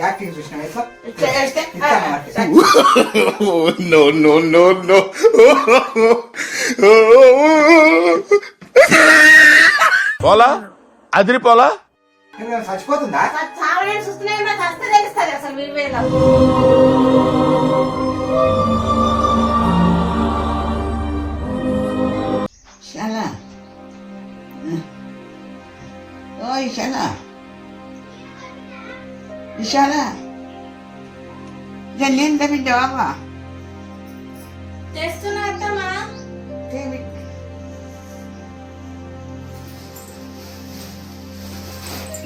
Acting చూసిన no no no no పోలా అదిరిపోలా చచ్చిపోతుందా? శాలా ఓయ్ శాలా విశాలా జల్లేంత బిడ్డ బాబా చేస్తున్నా అత్తమ్మా.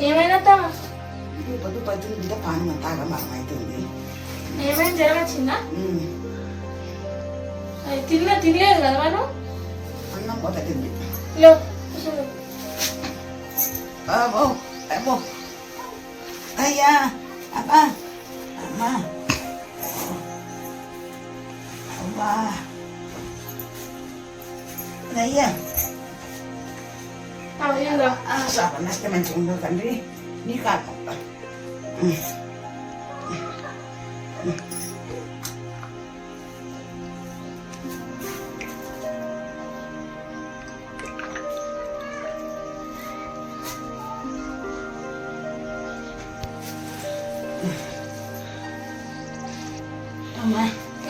ఏమైనా అత్తమ్మా? పొద్దు పొద్దున బిడ్డ పానం అంతా అవుతుంది. ఏమైనా జరగచ్చిందా? తినలేదు కదా మనం. అన్నం పోత తింది లో బాబో అబ్బో అయ్యా అబ్బా అమ్మా అబ్బా అయ్యా శాప నష్టం మంచిగా ఉండవు తండ్రి నీ కాదు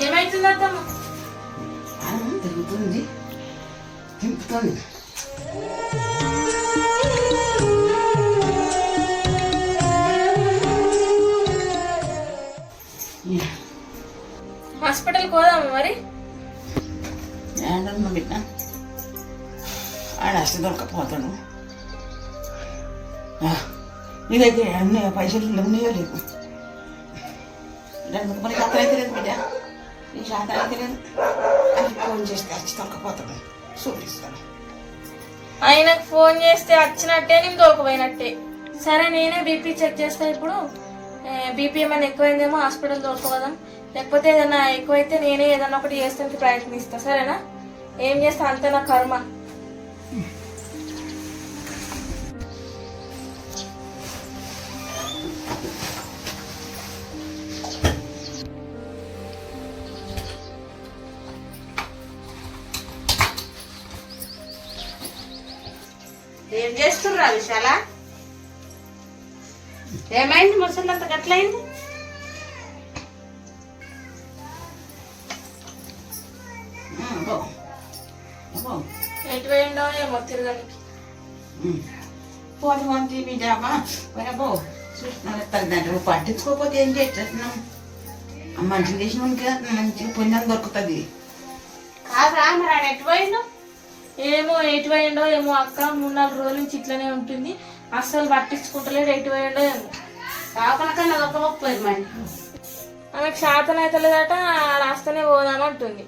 ఏమైతుంది అత్తమ్మా? తిరుగుతుంది తింపుతుంది హాస్పిటల్కి పోదామా మరి? ఏడమ్మ బిడ్డ ఆడ అస్త దొరకపోతాడు. నీ దగ్గర అన్నీ పైసలు ఉన్నాయో లేవు. మరి శాతం అయితే లేదు బిడ్డ, నీ శాతం అయితే లేదు. అని ఫోన్ చేస్తే వచ్చి దొరకపోతాడు చూపిస్తాను. ఆయనకు ఫోన్ చేస్తే వచ్చినట్టే నేను దొరకపోయినట్టే. సరే నేనే బీపీ చెక్ చేస్తా ఇప్పుడు. బీపీ ఏమైనా ఎక్కువైందేమో హాస్పిటల్ దొరకదాం, లేకపోతే ఏదైనా ఎక్కువైతే నేనే ఏదైనా ఒకటి చేస్తానికి ప్రయత్నిస్తా. సరేనా? ఏం చేస్తా అంతే నా కర్మ. ఏం చేస్తుర్రా విశాల? ఏమైంది ముసలంత గట్లయింది? ఎటు పోయిండో ఏమో తిరగడానికి. ఫోన్ ఫోన్ టీవీ జామా పోయినపో చూస్తున్నాను. తల్లిదండ్రులు పట్టించుకోకపోతే ఏం చేస్తున్నాం? మంచిగా చేసిన మంచిగా పుణ్యం దొరుకుతుంది. కాదురా మరి ఆయన ఎటు పోయిండు? ఏమో ఎటు పోయిండో ఏమో అక్క. 3-4 రోజుల నుంచి ఇట్లనే ఉంటుంది, అస్సలు పట్టించుకుంటలేడు. ఎటు పోయిండో ఏమో. కాకనకన్నా దొరకపోయి మరి. ఆమెకు శాతం అయితే లేదట, రాస్తేనే పోదామంటుంది.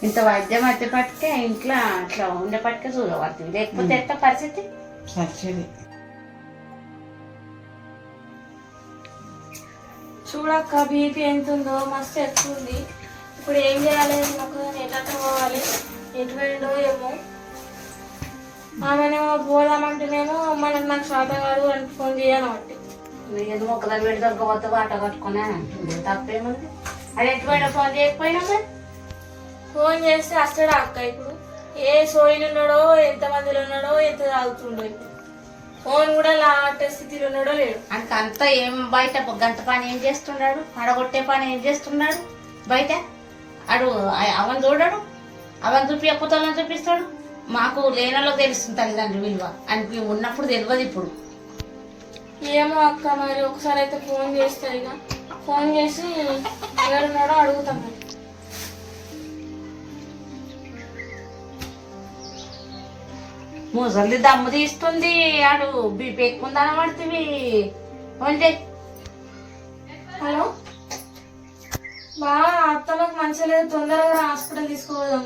ఇంత వైద్యం వచ్చేపట్టుకే ఇంట్లో అట్లా ఉండేపట్టుకే చూడబడుతుంది, లేకపోతే ఎట్లా పరిస్థితి? సరే చూడక్క బీపీ ఎంత ఉందో, మస్తు ఎక్కువ ఉంది. ఇప్పుడు ఏం చేయాలి? ఎట్లా పోవాలి? ఎటు పోయిండో ఏమో. ఆమెనేమో పోదామంటేనేమో మనకు నాకు శాతం కాదు అని ఫోన్ చేయాలి. బట్టి ఏదో మొక్కల వేడి దొరకపోతే ఆటో కట్టుకునే తప్పేముంది. అది ఎటు పోయినా ఫోన్ చేయకపోయినా మరి ఫోన్ చేస్తే వస్తాడా అక్క? ఇప్పుడు ఏ సోయిలు ఉన్నాడో, ఎంత మందిలో ఉన్నాడో, ఎంత తాగుతుండో. ఇప్పుడు ఫోన్ కూడా లాంటి స్థితిలో ఉన్నాడో లేడు. అంతా ఏం బయట గంట పని ఏం చేస్తున్నాడు, అడగొట్టే పని ఏం చేస్తున్నాడు బయట. అడు అవన్ చూడడు, అవన్ చూపించకపోతే వాళ్ళని చూపిస్తాడు. మాకు లేనలో తెలుస్తుంది తల్లిదండ్రులు విలువ అని ఉన్నప్పుడు తెలియదు. ఇప్పుడు ఏమో అక్క, మరి ఒకసారి అయితే ఫోన్ చేస్తారు. ఇక ఫోన్ చేసి ఎవరున్నాడో అడుగుతాం. మరి ముసలి దమ్ము తీస్తుంది, ఆడు బీపీ ఎక్కువ పడుతుంది. అంటే హలో బా, అత్తమ్మకు మంచిగా లేదు, తొందరగా హాస్పిటల్ తీసుకోదాం.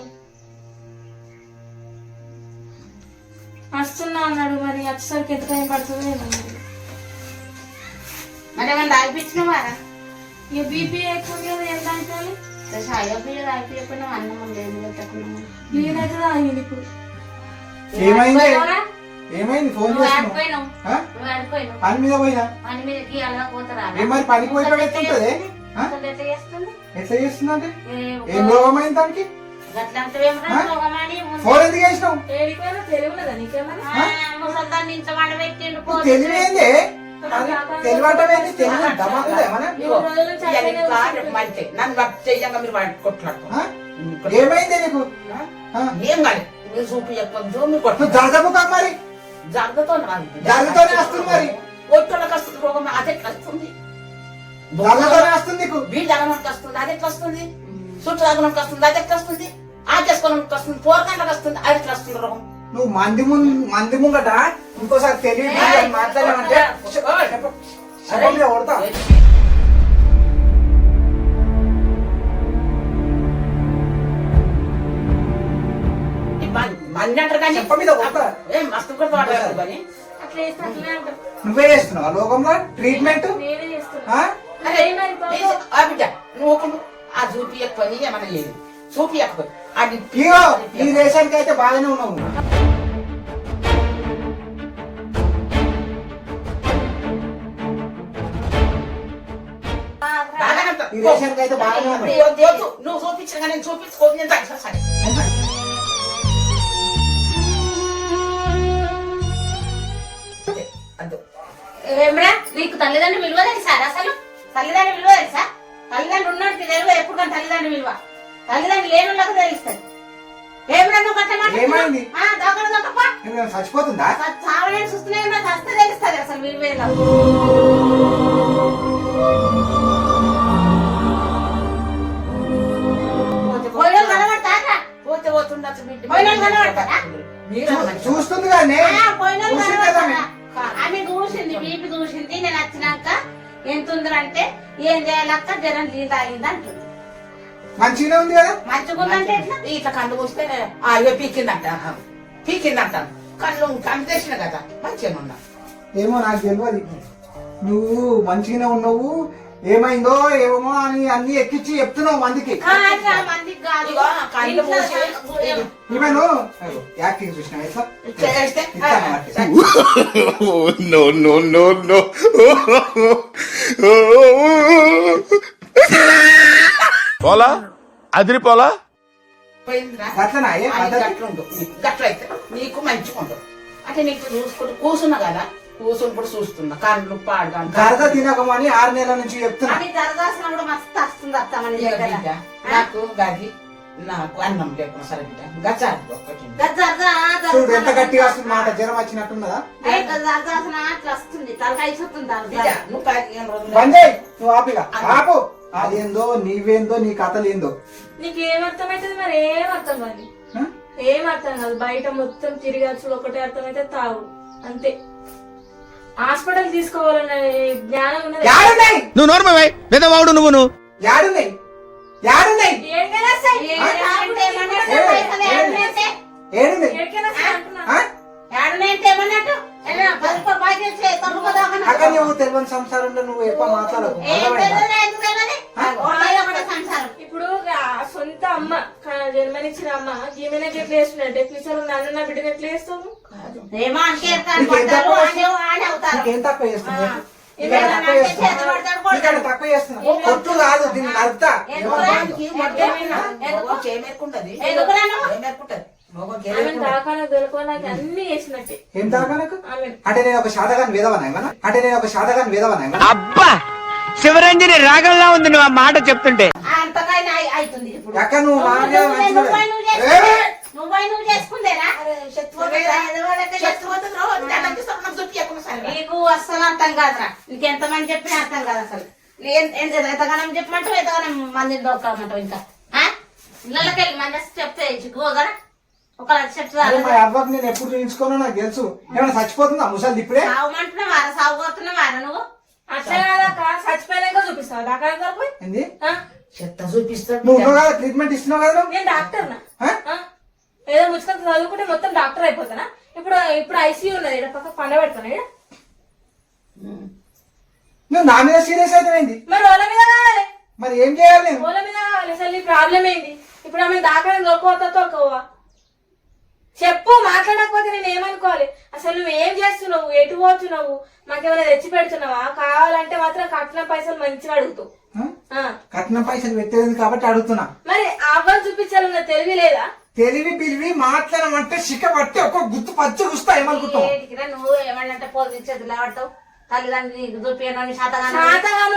వస్తున్నా అన్నాడు, మరి వచ్చేసరికి ఎంత టైం పడుతుందో ఏమో. మరి ఏమన్నా తాగిపించినావా ఇక బీపీ ఎక్కువ ఉంది కదా ఏం తాగాలి? చాయో బియ్య తాగిపోయినా అన్నం లేదు పెట్టకున్నాము నేనైతే తాగింది ఇప్పుడు. ఏమైంది ఏమైంది ఫోన్ నువ్వు చేస్తున్నావు ఆడిపోయినావు ఆ? నువ్వు ఆడిపోయినావు పని మీద పోయినా పని మీదకి అలా పోతారా ఏం మరి పనికి పోయేటప్పుడు ఎట్లుంటది ఆ? అసలు ఎట్లా చేస్తుంది ఎట్లా చేస్తుందంటే ఏం రోగం అయింది దానికి గట్లంతవేమో రోగమని ఫోన్ ఎందుకు చేసినావు ఏడిపోయినా తెలియదా నీకేమన్నా? ముసల్దాన్ని ఇంత మాట పెట్టిండు నువ్వు తెలివేంది తెలివటమేంది తెలివి దమాకులే ఏమన్నా? ఇగో, మూడు రోజుల నుంచి ఇవాళ అట్లనే ఇంకా కూర్చుంటుంది. రేపు మంచిదే. నన్ను వర్క్ చేయంగా మీరు వాడిని కొట్లాడుకో ఆ? ఏమైంది నీకు ఆ? ఏం కాదు మీరు చూపించకపోతే మీరు కొట్టు నువ్వు జరగబుకా మరి జరుగుతూనే వస్తుంది మరి. ఒట్టోళ్ళకి వస్తుంది రోగం అది ఎట్లా వస్తుంది జరగతోనే వస్తుంది నీకు వీళ్ళు తగనకి వస్తుంది అది ఎట్లా వస్తుంది చుట్టూ తగనకి వస్తుంది అది ఎట్లా వస్తుంది ఆ చేసుకోవడానికి వస్తుంది పోరగంటకు వస్తుంది అది ఎట్లా వస్తుంది రోగం నువ్వు మంది ముంగట ఇంకోసారి తెలియదు అని మాట్లాడామంటే చెప్పు మీద కొడతా మంది అంటారు కానీ చెప్ప మీద కొడతా ఏం మస్తు కొడుతూ మాట్లాడతారు కానీ అట్లా చేస్తే అట్లనే అంటారు. నువ్వే చేస్తున్నావు లోకంలో ట్రీట్మెంట్ నేనే చేస్తున్నా. ఆ? అరే, ఆ బిడ్డ నువ్వు ఆ చూపియకపోయి ఏమన్నా లేదు చూపియకపోయి అది ఇగో ఈ రేషన్కి అయితే బాగానే ఉన్నావు నువ్వు. బాగానే ఉంటా. ఈ రేషన్కి అయితే బాగానే ఉన్నావు. వద్దు, వద్దు. నువ్వు చూపించగా నేను చూపించుకో నేను తగ్గిస్తా సరే అద్దు ఏమ్రా నీకు తల్లిదండ్రులు విలువ తెలుసా అసలు తల్లిదండ్రులు విలువ తెలుసా తల్లిదండ్రులు ఉన్నట్టు తెలియదు ఎప్పుడు కానీ తల్లిదండ్రులు విలువ తల్లిదండ్రులు లేని వాళ్ళకి తెలుస్తుంది ఏమ్రా నువ్వు కట్ట ఏమైంది? దొంగలు దొంగపా ఏమైనా చచ్చిపోతుందా చావలేని చూస్తూనే ఉన్నా చస్తే తెలుస్తుంది అసలు విలువేలా పోయిన కనబడతారా పోతే పోతుండొచ్చు బిడ్డ. పోయిన కనబడతారా మీరు అన్నమాట. చూస్తుంది కానీ పోయిన చూసింది కదా ఆమె. ఆమె చూసింది బీపీ చూసింది నేను వచ్చినాక ఎంత ఉందంటే ఏం చేయాలక్క జనం నీళ్ళు తాగింది అంటుంది మంచిగానే ఉంది కదా మంచిగుందంటే ఎట్లా ఇట్లా కళ్ళు మూస్తే ఇక పీకిందంట కళ్ళు కనిపించిన కదా మంచిగా ఉన్నా ఏమో నాకు తెలియదు నువ్వు మంచిగానే ఉన్నావు ఏమైందో ఏమో అని అన్ని ఎక్కించి చెప్తున్నావు మందికి కాదురా, మందికి కాదు ఇగో, కళ్ళు ఇంట్లో మూసి ఈమెను యాక్టింగ్ చూసినా ఎట్లా ఇట్లా చేస్తే ఇస్తాను మరి. no, no, no, no. పోలా అదిరిపోలా పోయిందిరా అట్లనా ఏ అది పద్ధతి? గట్లుండు గట్లయితే నీకు మంచిగా ఉండు అంటే నీకు చూసుకుంటూ కూర్చున్నా కదా కూర్చున్నప్పుడు చూస్తున్నా కళ్ళు పాడుగా గరద తినకమని 6 నెలల నుంచి చెప్తున్నా అది జరదాసినప్పుడు మస్తు వస్తుంది అత్తమని ఇక బిడ్డ నాకు గది నాకు అన్నం లేకుండా సరే బిడ్డ గచ్చాలి ఒక్కటి చూడు ఎంత గట్టిగా వస్తుంది మాట జ్వరం వచ్చినట్టున్నదా జరదాసిన అట్లా వస్తుంది తలకాయ వస్తుంది బిడ్డ నువ్వు 15 రోజులు బంజయ్ నువ్వు ఆపిగా ఆపు అదేందో నీవేందో నీ కథలేందో నీకు ఏం అర్థమైతుంది మరి ఏం అర్థం కాదు ఆ? ఏం అర్థం కాదు బయట మొత్తం తిరిగచ్చు ఒకటే అర్థమైతే తావు అంతే హాస్పిటల్ తీసుకోవాలనే జ్ఞానం ఉన్నది యాడున్నాయి నువ్వు నోర్మవై పెద్దవాడు నువ్వు యాడున్నాయి యాడున్నాయి ఏడికైనా వస్తాయి. ఏడున్నాయి ఏడికైనా వస్తాయి అంటున్నా. ఆ? ఏమన్నట్టు అక్క నువ్వు తెలియని సంసారంలో నువ్వు ఎక్కువ మాట్లాడకు ఇప్పుడు ఆ సొంత అమ్మ జన్మనిచ్చిన అమ్మ ఈమెనే ఎట్లా వేస్తున్నట్టే ఫ్యూచర్ నన్ను నా బిడ్డను ఎట్లా వేస్తావు ఏమో అంటే నీకేం తక్కువ చేస్తుంది తక్కువ చేస్తున్నా కొట్టు కాదు దీన్ని నడుపుతా చేమేరుకుంటది ఆమె దాకాన దొరకో నాకు అన్ని చేసినట్టే ఏం తాగా నాకు ఆమె అంటే నేను ఒక శాతగాని వేదవనా ఏమన్నా అంటే నేను ఒక శాతగాని వేదవనా ఏమన్నా అబ్బా శివరంజని రాగంలా ఉంది నువ్వు ఆ మాట చెప్తుంటే అంతకైనా అవుతుంది ఇప్పుడు అక్క నువ్వు మామూలుగా మంచిగా నువ్వు చేసుకుందేనా నీకు అస్సలు అర్థం కాదురా నీకెంత మంది చెప్పినా అర్థం కాదు అసలు ఎంతగానం చెప్పమంటావు ఎంతగానం మందిని దొరకమంటావు ఇంకా ఇళ్ళకి వెళ్ళి మంది చెప్తే చిక్కుకోగరా ఒక చెప్తా అరే మా అవ్వకి నేను ఎప్పుడు చూపించుకోనో నాకు తెలుసు ఏమైనా చచ్చిపోతుందా ముసలి ఇప్పుడే సాగుమంటున్నావారా సాగుతున్నావారా నువ్వు అట్లా కాదాక చచ్చిపోయినాక చూపిస్తావు దాకా దొరికిపోయి ఏంది చెత్త చూపిస్తాడు నువ్వు ఉన్నావు కదా ట్రీట్మెంట్ ఇస్తున్నావు కదా నువ్వు నేను డాక్టర్ నా ఆ? ఏదో ముచ్చుకొని చదువుకుంటే మొత్తం డాక్టర్ అయిపోతానా ఇప్పుడు ఇప్పుడు ఐసీయూ ఉన్నది ఇక్కడ పక్క పండ పెడతాను నువ్వు నా మీద సీరియస్ అయితే మరి వాళ్ళ మీద కావాలి, మరి ఏం చేయాలి నేను? వాళ్ళ మీద కావాలి. అసలు నీ ప్రాబ్లం ఏంటి? ఇప్పుడు ఆమె దాకా దొరకవద్దా తోలుకోవా? చెప్పు. మాట్లాడకపోతే నేను ఏమనుకోవాలి? అసలు నువ్వు ఏం చేస్తున్నావు? ఎటు పోతున్నావు? మాకేమైనా తెచ్చి పెడుతున్నావా? కావాలంటే మాత్రం కట్టిన పైసలు మంచిగా అడుగుతావు. ఆ? కట్నం పైసలు పెట్టేది కాబట్టి అడుగుతున్నా. మరి అవ్వని చూపించాలన్న తెలివి లేదా? తెలివి పిలివి మాట్లాడమంటే శిఖ పట్టి ఒక గుర్తు పచ్చి చూస్తా ఏమనుకుంటావు? ఏంటికిరా నువ్వు ఏమన్నంటే పోదు చేతులు ఆడతావు, తల్లిదండ్రులు నీకు చూపియను శాతగాను శాతగాను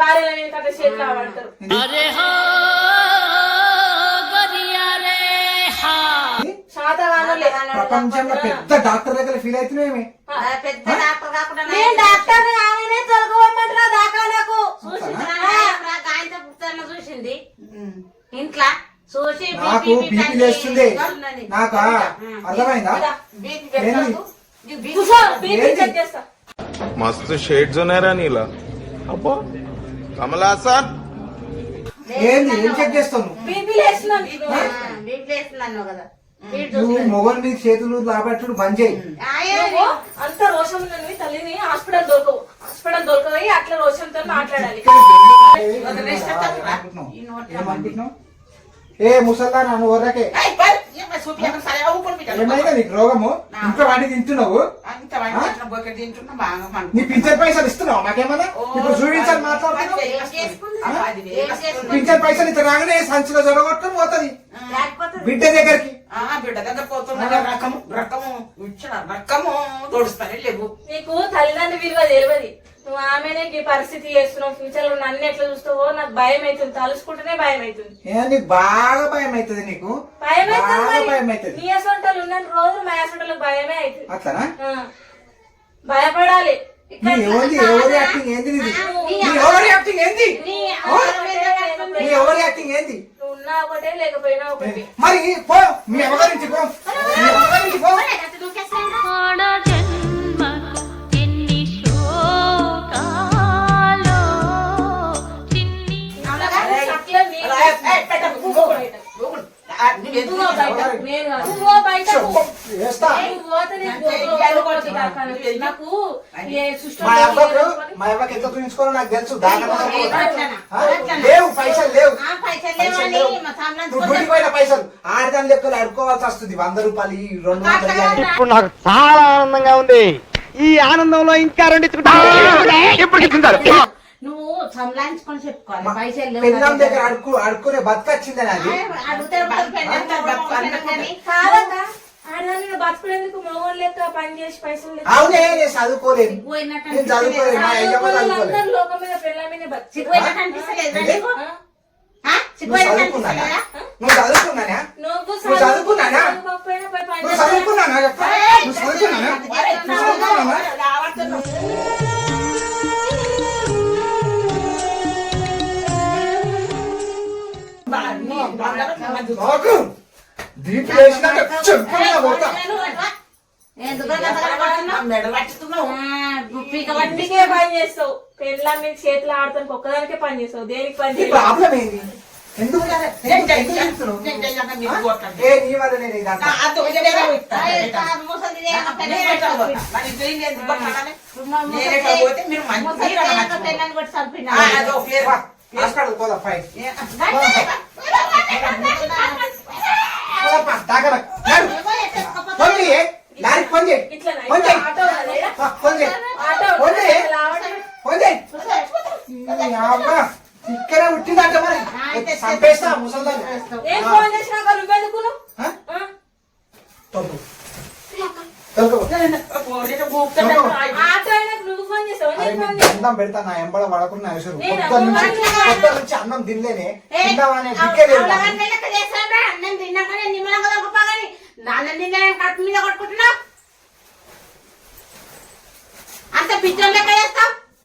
భార్యల మీద కట్ట చేతులు ఆడతారు. ప్రపంచంలో పెద్ద డాక్టర్ దగ్గర ఫీల్ అవుతున్నాయేమి? పెద్ద డాక్టర్ కాకుండా నేను డాక్టర్ ఆమెనే తొలగమంటారా దాకా నాకు గాయంతో పుస్తకంలో చూసింది ఇంట్లో చూసి నాకు బీపీ లేస్తుంది. నాకా అర్థమైందా? కూర్చో, బీపీ చెక్ చేస్తా. मस्त शेड्स ఉన్నాయి రా నీలా. అబ్బో కమలాసన్ ఏంది ఏం చెక్ చేస్తావు నువ్వు? బీపీ లేస్తున్నాను. బీపీ వేస్తున్నాను కదా నువ్వు మొగల్ మీద చేతులు లాబెట్టుడు బంద్ చేయి. నువ్వు అంత రోషం ఉన్నది తల్లిని హాస్పిటల్ దొరకవు అట్లా రోషంతో మాట్లాడాలి. ఏమనుకుంటున్నావు? ఏ ముసల్దా నన్ను వర్రకే ఏమైనా నీకు రోగము? ఇంట్లో వాడిని తింటున్నావు, నీ పింఛన్ పైసలు ఇస్తున్నావు నాకేమన్నా? ఇప్పుడు చూపించాలి మాట్లాడుతున్నావు. పింఛన్ పైసలు ఇతర రాగానే సంచిలో జరగొట్టడం పోతుంది బిడ్డ దగ్గరికి. బిడ్డ దగ్గర పోతున్నా రకము తోడుస్తానే లేవు. నీకు తల్లిదండ్రుల విలువ తెలియదు. నువ్వు ఆమెనే ఈ పరిస్థితి చేస్తున్నావు. ఫ్యూచర్ లో నన్ను ఎట్లా చూస్తావో నాకు భయం అవుతుంది. తలుసుకుంటేనే భయం అవుతుంది. నీకు బాగా భయం అవుతుంది. నీకు భయం బాగా భయం అవుతుంది. నీ అసంటలు ఉన్న రోజు మా అసంటలకు భయమే అవుతుంది. అట్లనా? భయపడాలి. ఎవరి యాక్టింగ్ ఏంది? ఎవరి యాక్టింగ్ ఏంది? ఎవరి యాక్టింగ్ ఏంది? నువ్వు ఉన్నా ఒకటే లేకపోయినా ఒకటి. మరి పో మీ ఎవరింటి పో, మీ ఎవరింటి పో. మా అవ్వకి ఎంత చూపించుకోవాలో నాకు తెలుసు. లేవు పైసలు లేవు. నువ్వు డ్యూటీ పోయిన పైసలు ఆడదాని లెక్కలు అడుకోవాల్సి వస్తుంది. 100 రూపాయలు 200. ఇప్పుడు నాకు చాలా ఆనందంగా ఉంది. ఈ ఆనందంలో ఇంకా రెండించుకుంటా ఎప్పుడు ఇచ్చుంటారు. నువ్వు సంలాయించుకొని చెప్పుకోవాలి. పైసలు పెళ్ళాం దగ్గర అడుక్కునే బతకచ్చిందని అది. ఆడదాన్ని బతుకునేందుకు మగవాళ్ళు లెక్క పని చేసి పైసలు అవునే నేను చదువుకోలేదు. నేను చదువుకోలేదు. మా అయ్యమ్మ చదువుకోలేదు. లోకం మీద పెళ్ళ మీద చదువుకున్నానా? నువ్వు చదువుకున్నానా? నువ్వు చదువుకున్నానా? నువ్వు చదువుకున్నానా? చెప్పా. నువ్వు చదువుకున్నానా? నువ్వు చదువుకున్నానా? నాకు దీపి వేసినాక చెప్పుకున్నా కొడతా. అందుకే పని చేస్తావు. పెళ్ళ మీద చేతులు ఆడుతానికి ఒక్కదానికే పని చేస్తావు. దేనికి పని ఈ ప్రాబ్లం ఏంది? ఎందుకు నీ వల్ల నేను ఇదంతా హాస్పిటల్ పోదా ఫైన్ లారీకి ఫోన్ చేయి. ఇక్కడే ఉట్టిందంట మరి చంపేస్తా ముసల్దాన్ని. అన్నం పెడతా నా ఎంబడ పడకుండా అవసరం. కొత్త నుంచి అన్నం తినలేనే తిందామనే దిక్కే లేదు. అన్నం తిన్నాకనే నిమ్మలంగా దొరకపోగాని నాన్న తిన్నా కడుపు మీద కొట్టుకుంటున్నావు. అంత పిచ్చోళ్ళక